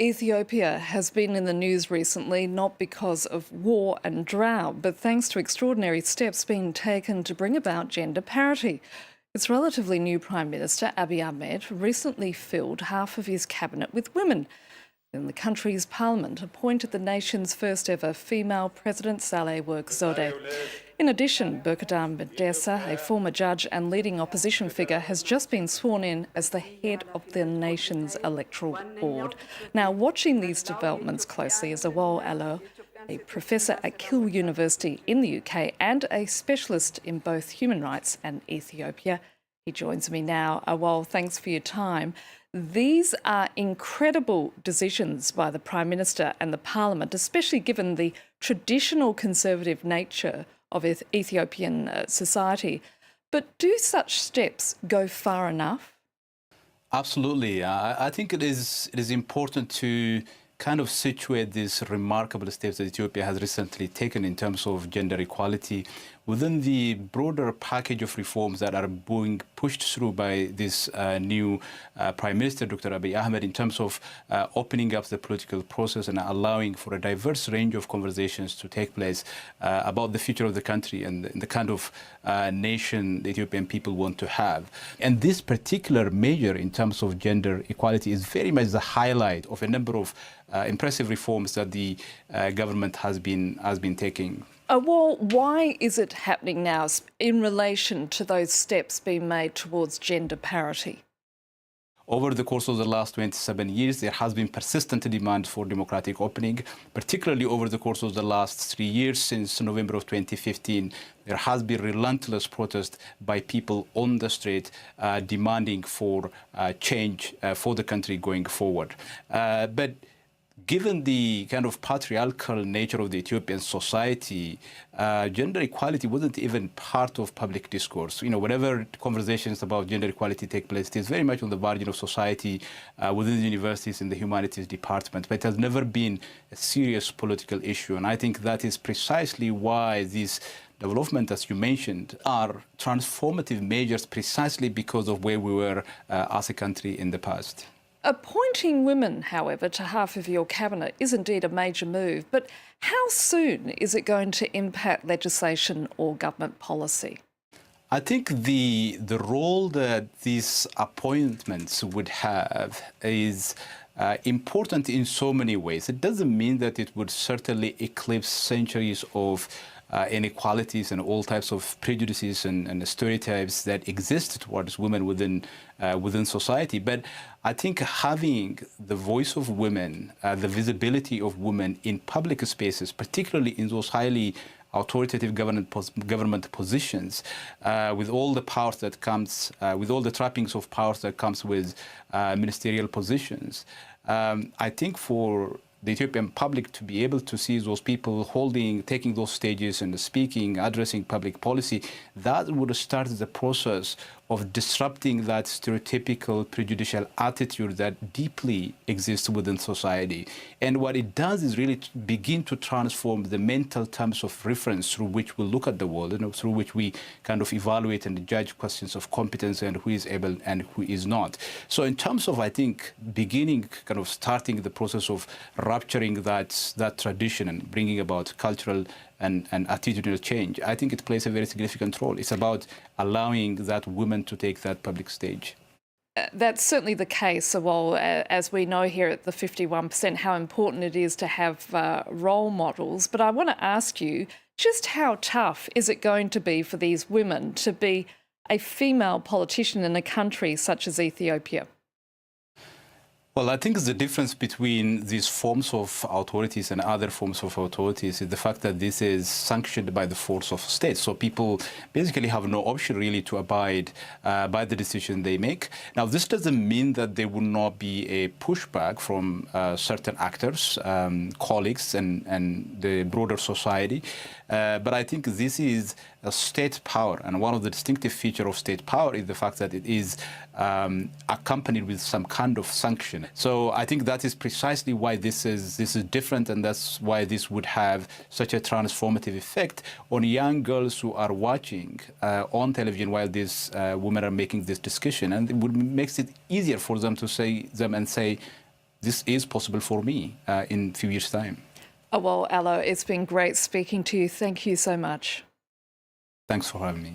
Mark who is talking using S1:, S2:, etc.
S1: Ethiopia has been in the news recently not because of war and drought, but thanks to extraordinary steps being taken to bring about gender parity. Its relatively new Prime Minister, Abiy Ahmed, recently filled half of his cabinet with women. Then the country's parliament appointed the nation's first ever female president, Sahle-Work Zewde. In addition, Birkadan Medessa, a former judge and leading opposition figure, has just been sworn in as the head of the nation's electoral board. Now, watching these developments closely is Awol Allo, a professor at Keele University in the UK and a specialist in both human rights and Ethiopia. He joins me now. Awol, thanks for your time. These are incredible decisions by the Prime Minister and the Parliament, especially given the traditional conservative nature of Ethiopian society. But do such steps go far enough?
S2: Absolutely. I think it is important to kind of situate these remarkable steps that Ethiopia has recently taken in terms of gender equality within the broader package of reforms that are being pushed through by this new Prime Minister, Dr. Abiy Ahmed, in terms of opening up the political process and allowing for a diverse range of conversations to take place about the future of the country and the kind of nation the Ethiopian people want to have. And this particular measure in terms of gender equality is very much the highlight of a number of impressive reforms that the government has been taking.
S1: Well, why is it happening now in relation to those steps being made towards gender parity?
S2: Over the course of the last 27 years, there has been persistent demand for democratic opening, particularly over the course of the last 3 years since November of 2015. There has been relentless protest by people on the street demanding for change for the country going forward. But given the kind of patriarchal nature of the Ethiopian society, gender equality wasn't even part of public discourse. You know, whenever conversations about gender equality take place, it is very much on the margin of society within the universities in the humanities department, but it has never been a serious political issue. And I think that is precisely why these development, as you mentioned, are transformative measures precisely because of where we were as a country in the past.
S1: Appointing women, however, to half of your cabinet is indeed a major move, but how soon is it going to impact legislation or government policy?
S2: I think the role that these appointments would have is important in so many ways. It doesn't mean that it would certainly eclipse centuries of inequalities and all types of prejudices and stereotypes that exist towards women within society. But I think having the voice of women, the visibility of women in public spaces, particularly in those highly authoritative government positions, with all the powers that comes, with all the trappings of powers that comes with ministerial positions, I think for the Ethiopian public to be able to see those people taking those stages and speaking, addressing public policy, that would start the process of disrupting that stereotypical prejudicial attitude that deeply exists within society. And what it does is really begin to transform the mental terms of reference through which we look at the world, and through which we kind of evaluate and judge questions of competence and who is able and who is not. So in terms of, I think, starting the process of rupturing that tradition and bringing about cultural and attitudinal change, I think it plays a very significant role. It's about allowing that women to take that public stage.
S1: That's certainly the case, well, as we know here at the 51%, how important it is to have role models. But I want to ask you, just how tough is it going to be for these women to be a female politician in a country such as Ethiopia?
S2: Well, I think the difference between these forms of authorities and other forms of authorities is the fact that this is sanctioned by the force of state. So people basically have no option really to abide by the decision they make. Now, this doesn't mean that there will not be a pushback from certain actors, colleagues, and the broader society. But I think this is a state power, and one of the distinctive features of state power is the fact that it is accompanied with some kind of sanction. So I think that is precisely why this is different, and that's why this would have such a transformative effect on young girls who are watching on television while these women are making this discussion, and it makes it easier for them to say this is possible for me in a few years' time.
S1: Awol Allo, it's been great speaking to you. Thank you so much.
S2: Thanks for having me.